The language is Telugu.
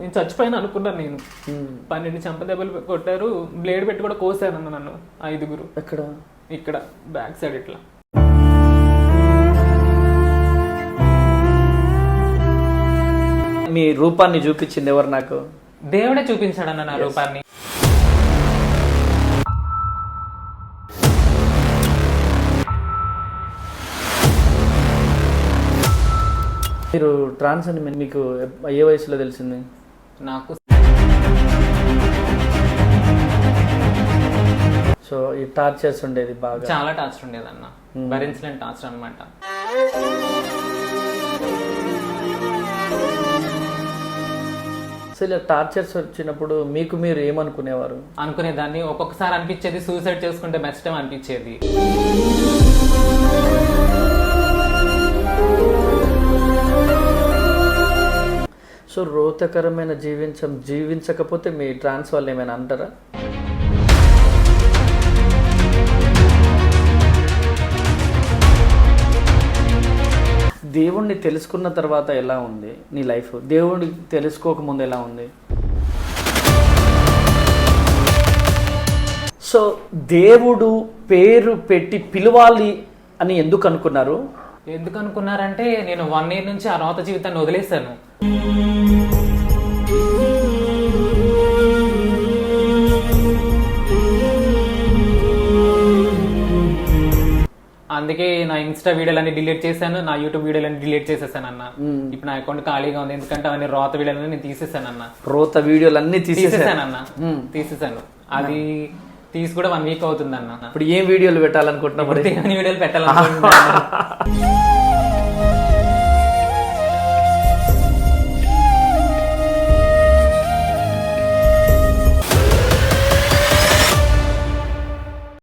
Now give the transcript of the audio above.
నేను చచ్చిపోయినా అనుకున్నాను. నేను 12 చెంప దెబ్బలు కొట్టారు, బ్లేడ్ పెట్టి కూడా కోసారన్న నన్ను 5. ఎక్కడ? ఇక్కడ బ్యాక్ సైడ్ ఇట్లా. మీ రూపాన్ని చూపించింది ఎవరు నాకు? దేవుడే చూపించాడన్న నా రూపాన్ని. మీరు ట్రాన్స్ అని మీకు ఏ వయసులో తెలిసింది? నాకు సో ఈ టార్చర్స్ ఉండేది బాగా? చాలా టార్చర్ ఉండేదన్న, భరించలేని టార్చర్ అనమాట. సో ఇలా టార్చర్స్ వచ్చినప్పుడు మీకు మీరు ఏమనుకునేవారు? అనుకునేదాన్ని. ఒక్కొక్కసారి అనిపించేది సూసైడ్ చేసుకుంటే బెస్ట్ టైం అనిపించేది. సో రోతకరమైన జీవించకపోతే మీ ట్రాన్స్ వాళ్ళు ఏమైనా అంటారా? దేవుణ్ణి తెలుసుకున్న తర్వాత ఎలా ఉంది నీ లైఫ్? దేవుణ్ణి తెలుసుకోకముందు ఎలా ఉంది? సో దేవుడు పేరు పెట్టి పిలవాలి అని ఎందుకు అనుకున్నారు? ఎందుకు అనుకున్నారంటే నేను 1 year నుంచి ఆ రోత జీవితాన్ని వదిలేశాను. అందుకే నా ఇన్స్టా వీడియోలన్నీ డిలీట్ చేశాను, నా యూట్యూబ్ వీడియోలన్నీ డిలీట్ చేసేసాను అన్న. ఇప్పుడు నా అకౌంట్ ఖాళీగా ఉంది, ఎందుకంటే అవన్నీ రోత వీడియోలన్నీ నేను తీసేసాను అన్న. రోత వీడియోలన్నీ తీసేసాను అన్న, తీసేసాను. అది తీసి కూడా 1 week అవుతుంది అన్న. ఇప్పుడు ఏం వీడియోలు పెట్టాలనుకుంటున్నా? దేవుని వీడియోలు పెట్టాలనుకుంటున్నాను.